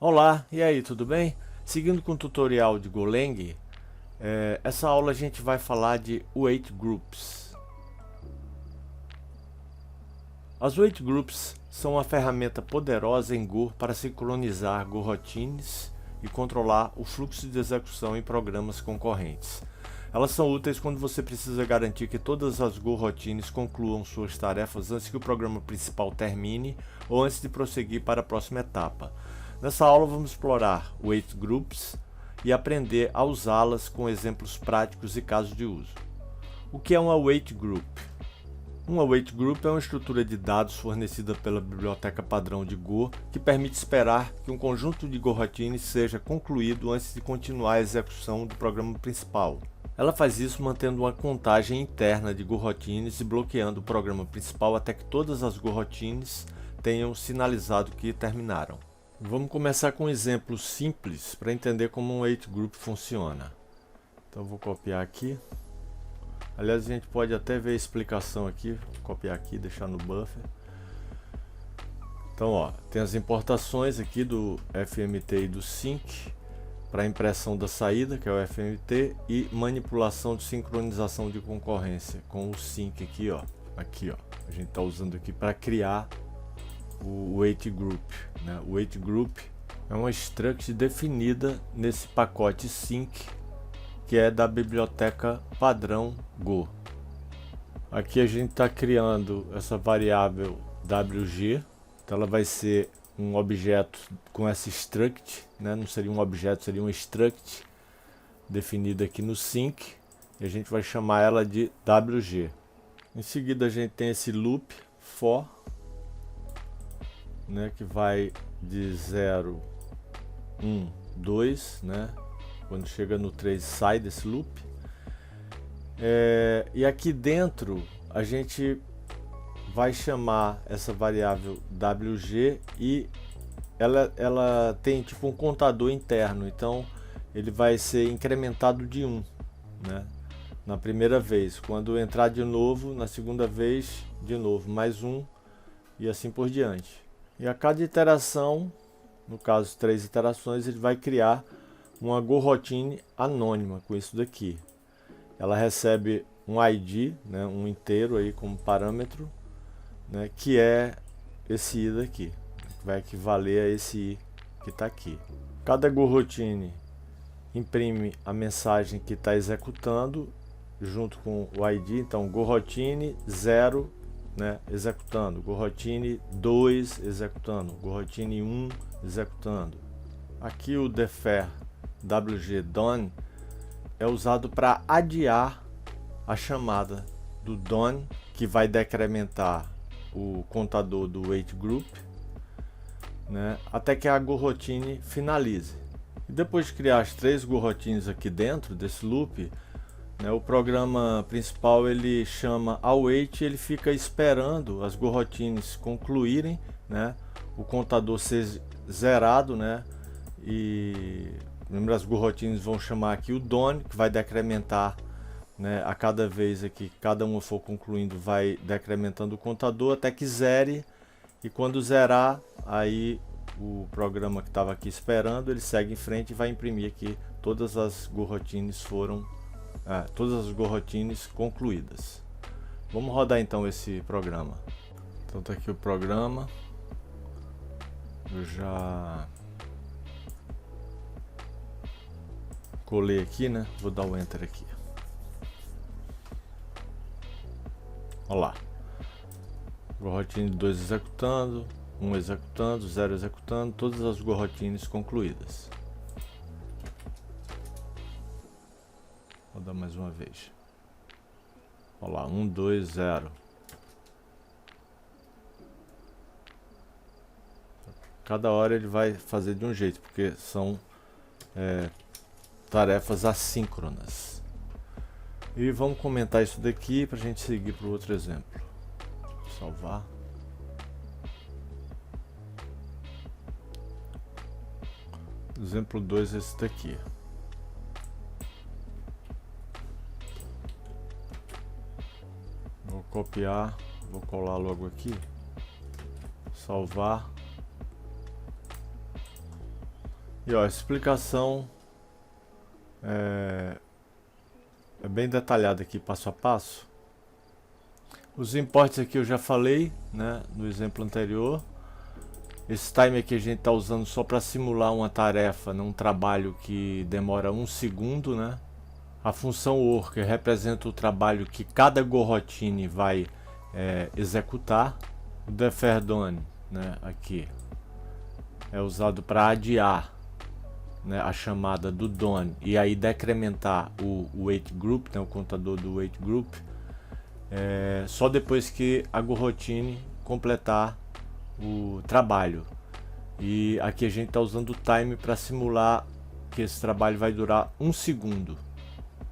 Olá, e aí, tudo bem? Seguindo com o tutorial de Golang, essa aula a gente vai falar de Wait Groups. As Wait Groups são uma ferramenta poderosa em Go para sincronizar Go routines e controlar o fluxo de execução em programas concorrentes. Elas são úteis quando você precisa garantir que todas as Go routines concluam suas tarefas antes que o programa principal termine ou antes de prosseguir para a próxima etapa. Nessa aula vamos explorar Wait Groups e aprender a usá-las com exemplos práticos e casos de uso. O que é uma Wait Group? Uma Wait Group é uma estrutura de dados fornecida pela biblioteca padrão de Go que permite esperar que um conjunto de Go routines seja concluído antes de continuar a execução do programa principal. Ela faz isso mantendo uma contagem interna de Go routines e bloqueando o programa principal até que todas as Go routines tenham sinalizado que terminaram. Vamos começar com um exemplo simples para entender como um Wait Group funciona. Então vou copiar aqui. Aliás, a gente pode até ver a explicação aqui. Vou copiar aqui, deixar no buffer. Então, ó, tem as importações aqui do FMT e do sync para impressão da saída, que é o FMT, e manipulação de sincronização de concorrência com o sync aqui, ó. Aqui, ó. A gente está usando aqui para criar o Wait Group, né? O Wait Group é uma struct definida nesse pacote sync que é da biblioteca padrão Go. Aqui a gente está criando essa variável WG, então ela vai ser um objeto com essa struct, né? Não seria um objeto, seria um struct definida aqui no sync e a gente vai chamar ela de WG. Em seguida a gente tem esse loop for, né, que vai de 0, 1, 2, né? Quando chega no 3 sai desse loop. E aqui dentro a gente vai chamar essa variável WG e ela tem tipo um contador interno, então ele vai ser incrementado de 1, né? Na primeira vez, quando entrar de novo, na segunda vez de novo, mais 1 e assim por diante. E a cada iteração, no caso 3 iterações, ele vai criar uma Go routine anônima com isso daqui. Ela recebe um ID, né, um inteiro aí como parâmetro, né, que é esse I daqui, que vai equivaler a esse I que está aqui. Cada Go routine imprime a mensagem que está executando junto com o ID, então Go routine 0, né, executando, Go routine 2 executando, Go routine 1 executando. Aqui o defer WG done é usado para adiar a chamada do done, que vai decrementar o contador do Wait Group, né, até que a Go routine finalize. E depois de criar as 3 Go routines aqui dentro desse loop, né, o programa principal ele chama await, ele fica esperando as Go routines concluírem, né, o contador ser zerado, né, e lembra, as Go routines vão chamar aqui o done, que vai decrementar, né, a cada vez aqui, cada uma for concluindo, vai decrementando o contador até que zere, e quando zerar, aí o programa que estava aqui esperando, ele segue em frente e vai imprimir aqui todas as Go routines todas as Go routines concluídas. Vamos rodar então esse programa. Então tá aqui o programa. Eu já colei aqui, né? Vou dar o enter aqui. Olha lá. Go routine 2 executando, 1 executando, 0 executando, todas as Go routines concluídas. Vou dar mais uma vez. Olha lá, 1, 2, 0. Cada hora ele vai fazer de um jeito, porque são tarefas assíncronas. E vamos comentar isso daqui para a gente seguir para o outro exemplo. Salvar. Exemplo 2 é esse daqui. Vou copiar, vou colar logo aqui. Salvar. E ó, a explicação é bem detalhada aqui, passo a passo. Os imports aqui eu já falei, né, no exemplo anterior. Esse time aqui a gente está usando só para simular uma tarefa num trabalho que demora 1 segundo, né? A função worker representa o trabalho que cada goroutine vai executar. O defer done, né, aqui é usado para adiar, né, a chamada do done e aí decrementar o wait group, né, o contador do wait group, só depois que a goroutine completar o trabalho. E aqui a gente está usando o time para simular que esse trabalho vai durar 1 segundo.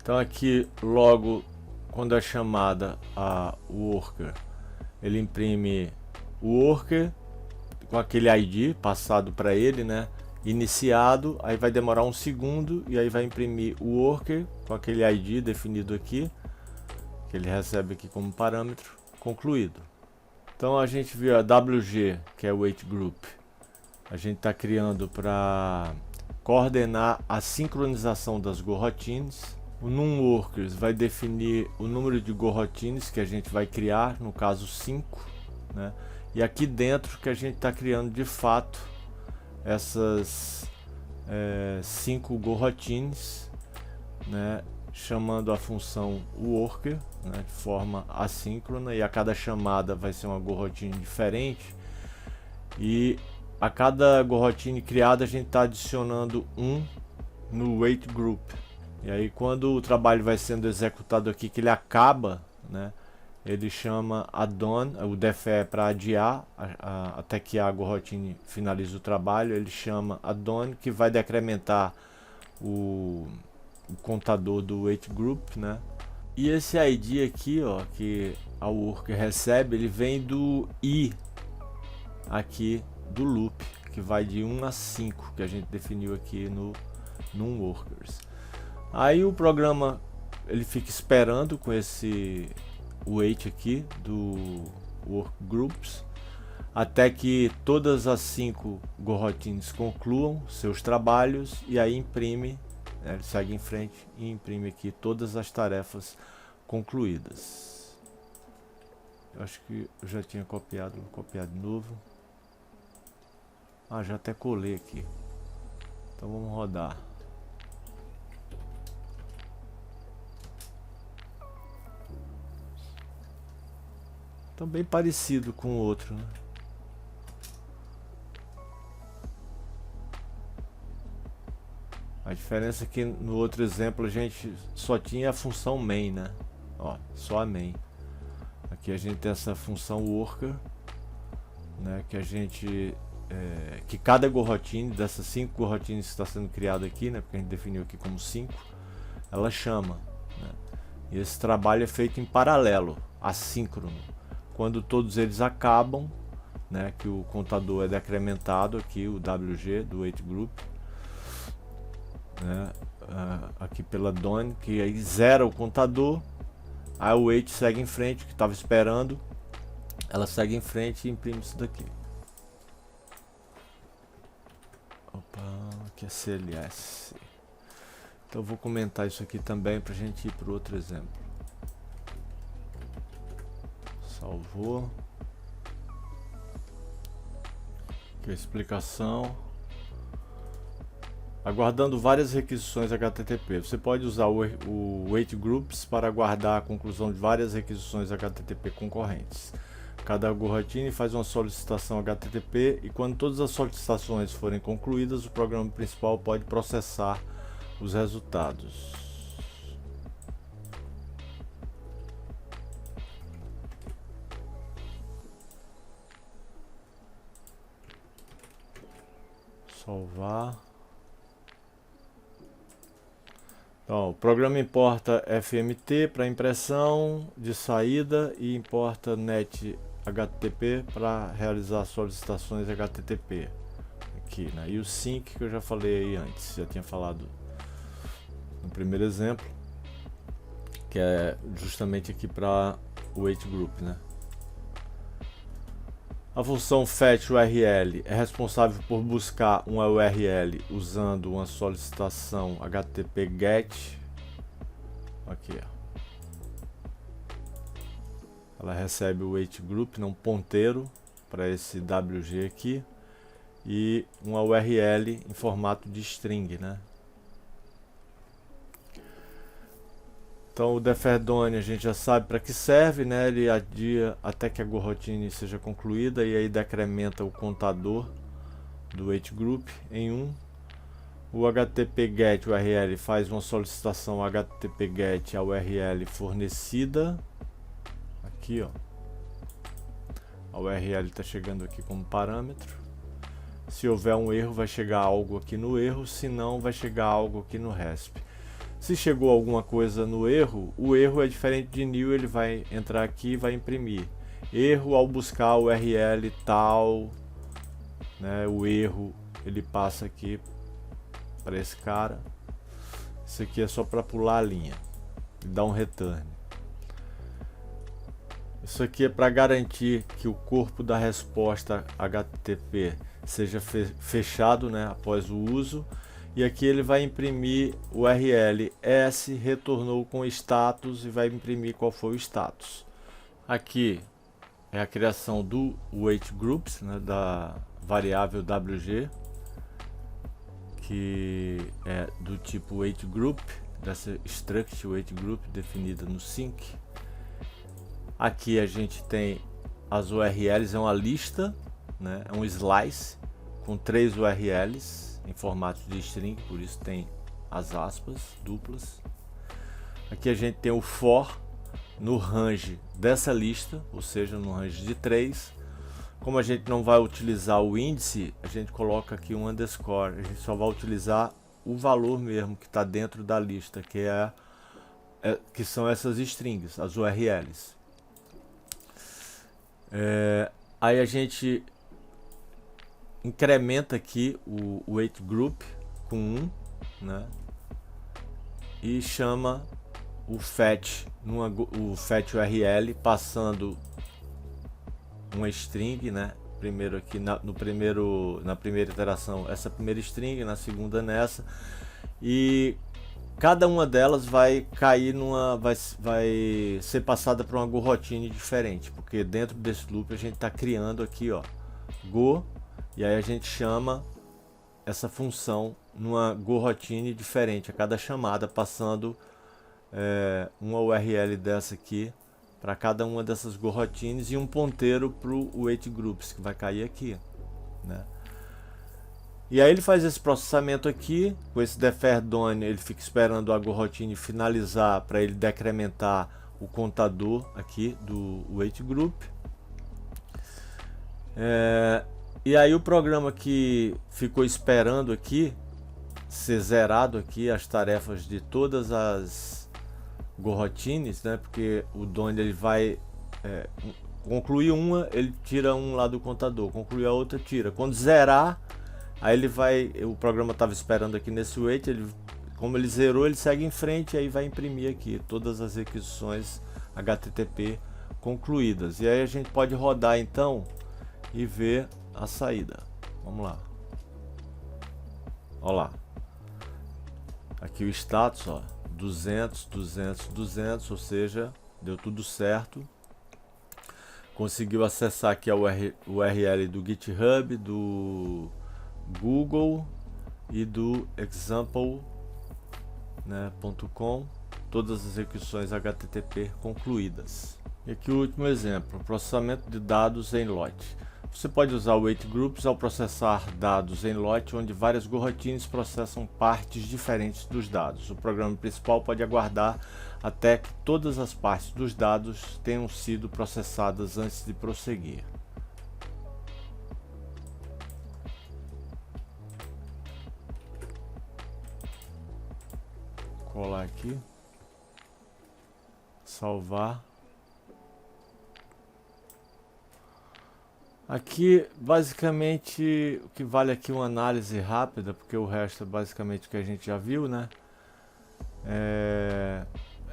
Então aqui logo quando é chamada a worker, ele imprime o worker com aquele ID passado para ele, né, iniciado, aí vai demorar 1 segundo e aí vai imprimir o worker com aquele ID definido aqui, que ele recebe aqui como parâmetro, concluído. Então a gente viu a WG, que é o wait group, a gente está criando para coordenar a sincronização das goroutines. O numWorkers vai definir o número de goroutines que a gente vai criar, no caso 5, né? E aqui dentro que a gente está criando de fato essas 5 goroutines, né? Chamando a função worker, né, de forma assíncrona, e a cada chamada vai ser uma goroutine diferente, e a cada goroutine criada a gente está adicionando 1 no wait group. E aí quando o trabalho vai sendo executado aqui, que ele acaba, né, ele chama a done, o def é para adiar até que a goroutine finalize o trabalho, ele chama a done, que vai decrementar o contador do wait group, né? E esse ID aqui, ó, que a worker recebe, ele vem do i aqui do loop, que vai de 1 a 5, que a gente definiu aqui no numWorkers. Aí o programa ele fica esperando com esse wait aqui do workgroups até que todas as 5 goroutines concluam seus trabalhos, e aí imprime, ele segue em frente e imprime aqui todas as tarefas concluídas. Eu acho que eu já tinha copiado, vou copiar de novo. Já até colei aqui. Então vamos rodar. Então bem parecido com o outro, né? A diferença é que no outro exemplo a gente só tinha a função main, né? Ó, só a main. Aqui a gente tem essa função worker, né? Que a gente que cada goroutine dessas 5 goroutines que está sendo criada aqui, né? Porque a gente definiu aqui como 5, ela chama, né? E esse trabalho é feito em paralelo, assíncrono. Quando todos eles acabam, né? Que o contador é decrementado aqui, o WG do wait group, né, aqui pela done, que aí zera o contador, aí o wait segue em frente, que estava esperando, ela segue em frente e imprime isso daqui. Opa, aqui é CLS. Então eu vou comentar isso aqui também para a gente ir para o outro exemplo. Salvou. Aqui a explicação. Aguardando várias requisições HTTP. Você pode usar o wait groups para aguardar a conclusão de várias requisições HTTP concorrentes. Cada goroutine faz uma solicitação HTTP e quando todas as solicitações forem concluídas, o programa principal pode processar os resultados. Salvar. Então, o programa importa FMT para impressão de saída e importa net HTTP para realizar solicitações HTTP aqui, né? E o sync que eu já falei aí antes, já tinha falado no primeiro exemplo, que é justamente aqui para o wait group, né? A função fetchURL é responsável por buscar uma URL usando uma solicitação HTTP GET. Aqui, ó. Ela recebe o weight group, um ponteiro para esse WG aqui, e uma URL em formato de string, né? Então o deferdone a gente já sabe para que serve, né? Ele adia até que a goroutine seja concluída e aí decrementa o contador do weight group em 1. O HTTP GET URL faz uma solicitação HTTP GET à URL fornecida. Aqui, ó. A URL está chegando aqui como parâmetro. Se houver um erro, vai chegar algo aqui no erro, se não, vai chegar algo aqui no RESP. Se chegou alguma coisa no erro, o erro é diferente de new, ele vai entrar aqui e vai imprimir. Erro ao buscar a URL tal, né? O erro ele passa aqui para esse cara. Isso aqui é só para pular a linha e dar um return. Isso aqui é para garantir que o corpo da resposta HTTP seja fechado, né, após o uso. E aqui ele vai imprimir o URL S, retornou com status e vai imprimir qual foi o status. Aqui é a criação do weight groups, né, da variável WG, que é do tipo weight group, dessa struct weight group definida no sync. Aqui a gente tem as URLs, é uma lista, né, é um slice com 3 URLs em formato de string, por isso tem as aspas duplas. Aqui a gente tem o for no range dessa lista, ou seja, no range de 3. Como a gente não vai utilizar o índice, a gente coloca aqui um underscore, a gente só vai utilizar o valor mesmo que está dentro da lista, que são essas strings, as URLs. Aí a gente incrementa aqui o weight group com 1, né? E chama o fetch URL passando uma string, né? Primeiro aqui na primeira iteração essa primeira string, na segunda nessa, e cada uma delas vai cair vai ser passada para uma goroutine diferente, porque dentro desse loop a gente está criando aqui, ó, go. E aí a gente chama essa função numa goroutine diferente a cada chamada, passando uma URL dessa aqui para cada uma dessas goroutines e um ponteiro para o weight groups que vai cair aqui, né? E aí ele faz esse processamento aqui com esse deferdone, ele fica esperando a goroutine finalizar para ele decrementar o contador aqui do weight group. E aí o programa que ficou esperando aqui ser zerado aqui as tarefas de todas as goroutines, né? Porque o Done ele vai concluir uma, ele tira um lá do contador, concluir a outra, tira. Quando zerar, aí ele vai, o programa estava esperando aqui nesse wait, como ele zerou, ele segue em frente e aí vai imprimir aqui todas as requisições HTTP concluídas. E aí a gente pode rodar então e ver a saída. Vamos lá. Olha lá. Aqui o status, ó, 200, 200, 200, ou seja, deu tudo certo. Conseguiu acessar aqui a URL do GitHub, do Google e do example.com, né, todas as requisições HTTP concluídas. E aqui o último exemplo, processamento de dados em lote. Você pode usar o weight groups ao processar dados em lote, onde várias goroutines processam partes diferentes dos dados. O programa principal pode aguardar até que todas as partes dos dados tenham sido processadas antes de prosseguir. Colar aqui, salvar. Aqui basicamente o que vale aqui uma análise rápida, porque o resto é basicamente o que a gente já viu, né?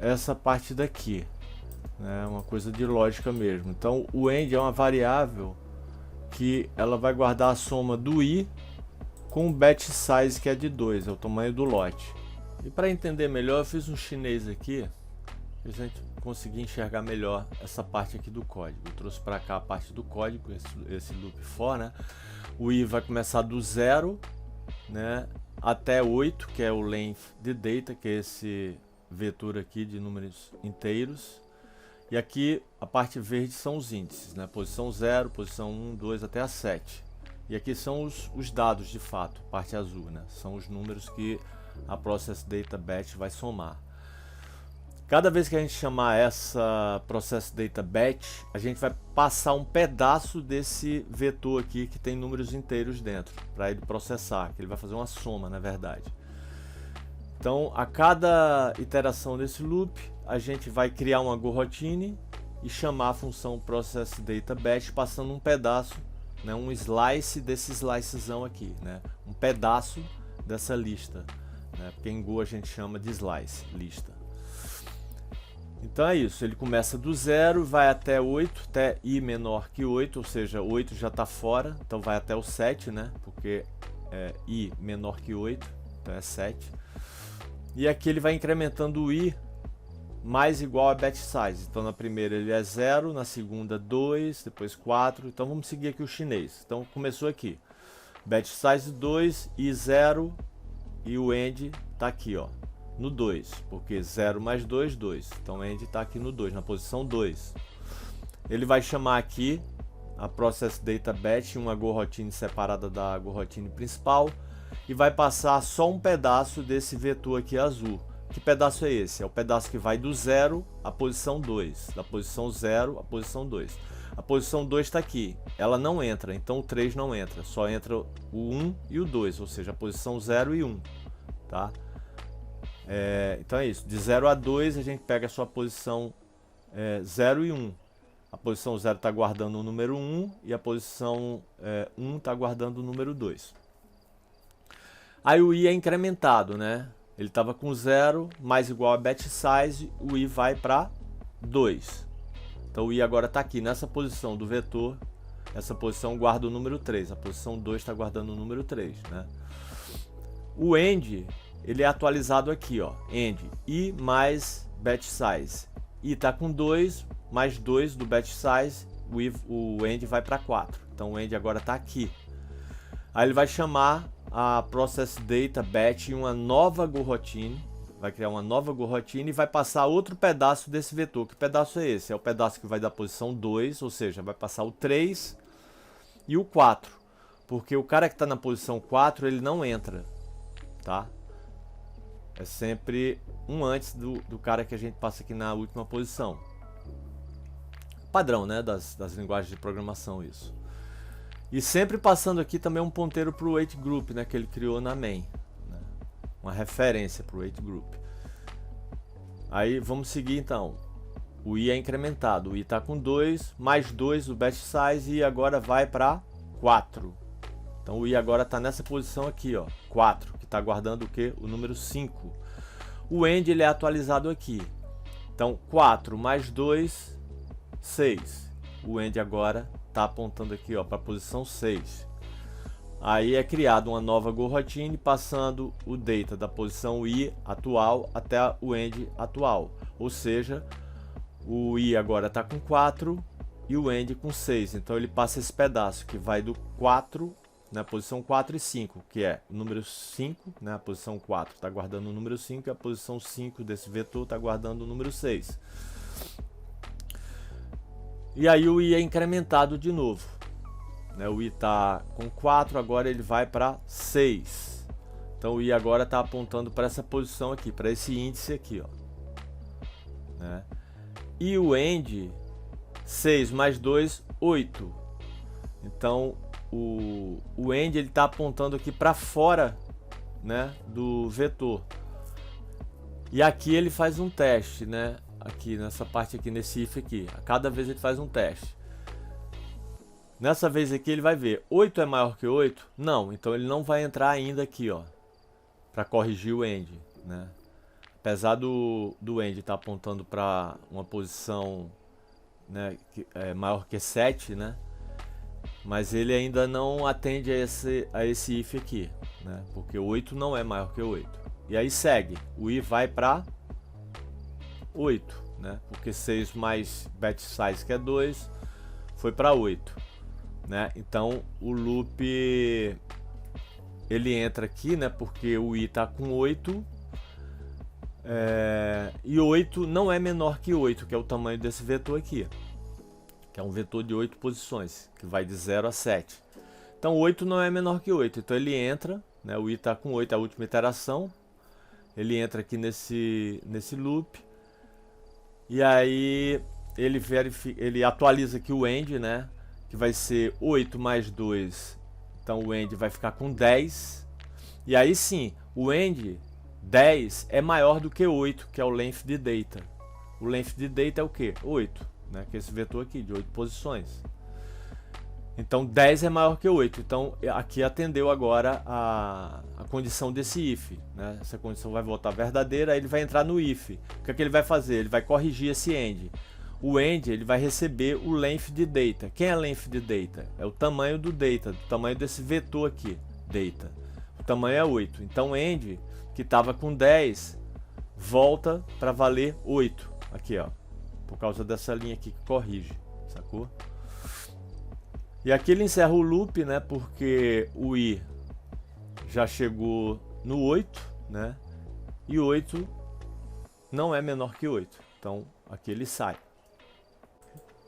Essa parte daqui, né? Uma coisa de lógica mesmo. Então o end é uma variável que ela vai guardar a soma do i com o batch size, que é de 2, é o tamanho do lote. E para entender melhor, eu fiz um chinês aqui, para a gente conseguir enxergar melhor essa parte aqui do código. Eu trouxe para cá a parte do código, esse loop for, né? O i vai começar do 0, né, até 8, que é o length de data, que é esse vetor aqui de números inteiros. E aqui a parte verde são os índices, né? Posição 0, posição 1, 2 até a 7. E aqui são os dados de fato, parte azul, né? São os números que a Process Data Batch vai somar. Cada vez que a gente chamar essa Process Data Batch, a gente vai passar um pedaço desse vetor aqui que tem números inteiros dentro, para ele processar, que ele vai fazer uma soma, na verdade. Então, a cada iteração desse loop, a gente vai criar uma goroutine e chamar a função Process Data Batch, passando um pedaço, né, um slice desse slicezão aqui, né, um pedaço dessa lista, né, porque em Go a gente chama de slice, lista. Então é isso, ele começa do 0, vai até 8, até i menor que 8, ou seja, 8 já está fora, então vai até o 7, né, porque é i menor que 8, então é 7. E aqui ele vai incrementando o i mais igual a batch size. Então na primeira ele é 0, na segunda 2, depois 4. Então vamos seguir aqui o chinês. Então começou aqui. Batch size 2, i 0 e o end está aqui, ó, no 2, porque 0 mais 2, 2. Então o end está aqui no 2, na posição 2. Ele vai chamar aqui a Process Data Batch, uma goroutine separada da goroutine principal, e vai passar só um pedaço desse vetor aqui azul. Que pedaço é esse? É o pedaço que vai do 0 à posição 2, da posição 0 à posição 2. A posição 2 está aqui, ela não entra, então o 3 não entra, só entra o 1 e o 2, ou seja, a posição 0 e 1. Tá? Então é isso, de 0 a 2 a gente pega a sua posição 0 e 1. A posição 0 está guardando o número 1 e a posição 1 está guardando o número 2. Aí o i é incrementado, né? Ele estava com 0, mais igual a batch size, o i vai para 2. Então o i agora está aqui, nessa posição do vetor, essa posição guarda o número 3, a posição 2 está guardando o número 3, né? O end, ele é atualizado aqui, ó, end, i mais batch size. I está com 2, mais 2 do batch size, o end vai para 4. Então o end agora está aqui. Aí ele vai chamar a Process Data Batch em uma nova goroutine, vai criar uma nova goroutine e vai passar outro pedaço desse vetor. Que pedaço é esse? É o pedaço que vai da posição 2, ou seja, vai passar o 3 e o 4, porque o cara que está na posição 4, ele não entra, tá? É sempre um antes do cara que a gente passa aqui na última posição. Padrão, né, das linguagens de programação isso. E sempre passando aqui também um ponteiro para o wait group, né, que ele criou na main, né? Uma referência para o wait group. Aí vamos seguir então. O i é incrementado, o i está com 2, mais 2 o batch size e agora vai para 4. Então o i agora está nessa posição aqui, ó, 4, que está guardando o que? O número 5. O end ele é atualizado aqui. Então 4 mais 2, 6. O end agora está apontando aqui, ó, para a posição 6. Aí é criada uma nova goroutine passando o data da posição i atual até o end atual. Ou seja, o i agora está com 4 e o end com 6. Então ele passa esse pedaço que vai do 4 na posição 4 e 5, que é o número 5, né? A posição 4 está guardando o número 5 e a posição 5 desse vetor está guardando o número 6. E aí o i é incrementado de novo, né? O i está com 4, agora ele vai para 6. Então o i agora está apontando para essa posição aqui, para esse índice aqui, ó, né? E o end, 6 mais 2, 8. Então o end ele está apontando aqui para fora, né, do vetor. E aqui ele faz um teste, né? Aqui nessa parte aqui, nesse if aqui, a cada vez ele faz um teste. Nessa vez aqui ele vai ver, 8 é maior que 8? Não, então ele não vai entrar ainda aqui, ó, para corrigir o end, né? Apesar do end estar apontando para uma posição, né, que é maior que 7, né? mas ele ainda não atende a esse if aqui, né? Porque 8 não é maior que 8. E aí segue, o i vai para 8, né? Porque 6 mais batch size, que é 2, foi para 8, né? Então o loop ele entra aqui, né? Porque o i está com 8, e 8 não é menor que 8, que é o tamanho desse vetor aqui, que é um vetor de 8 posições, que vai de 0 a 7. Então 8 não é menor que 8, então ele entra, né? O i está com 8, é a última iteração, ele entra aqui nesse loop, e aí ele atualiza aqui o end, né? Que vai ser 8 mais 2, então o end vai ficar com 10, e aí sim, o end 10 é maior do que 8, que é o length de data. O length de data é o que? 8, né? Que é esse vetor aqui, de 8 posições. Então 10 é maior que 8. Então aqui atendeu agora a condição desse if, né? Essa condição vai voltar verdadeira, aí ele vai entrar no if. O que é que ele vai fazer? Ele vai corrigir esse end. O end ele vai receber o length de data. Quem é length de data? É o tamanho do data, o tamanho desse vetor aqui, data. O tamanho é 8. Então end, que estava com 10, volta para valer 8. Aqui, ó. Por causa dessa linha aqui que corrige, sacou? E aqui ele encerra o loop, né? Porque o i já chegou no 8, né? E 8 não é menor que 8. Então aqui ele sai.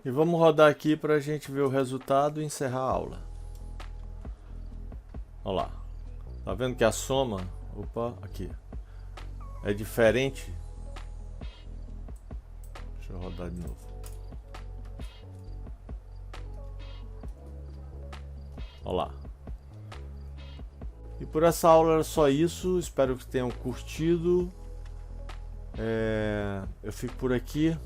E vamos rodar aqui para a gente ver o resultado e encerrar a aula. Olha lá. Tá vendo que a soma, opa, aqui, é diferente? Deixa eu rodar de novo. Olha lá. E por essa aula era só isso. Espero que tenham curtido. Eu fico por aqui.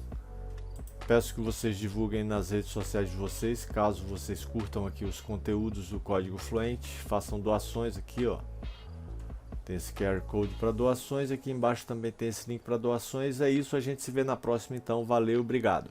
Peço que vocês divulguem nas redes sociais de vocês, caso vocês curtam aqui os conteúdos do Código Fluent. Façam doações aqui, ó. Tem esse QR Code para doações. Aqui embaixo também tem esse link para doações. É isso, a gente se vê na próxima então. Valeu, obrigado.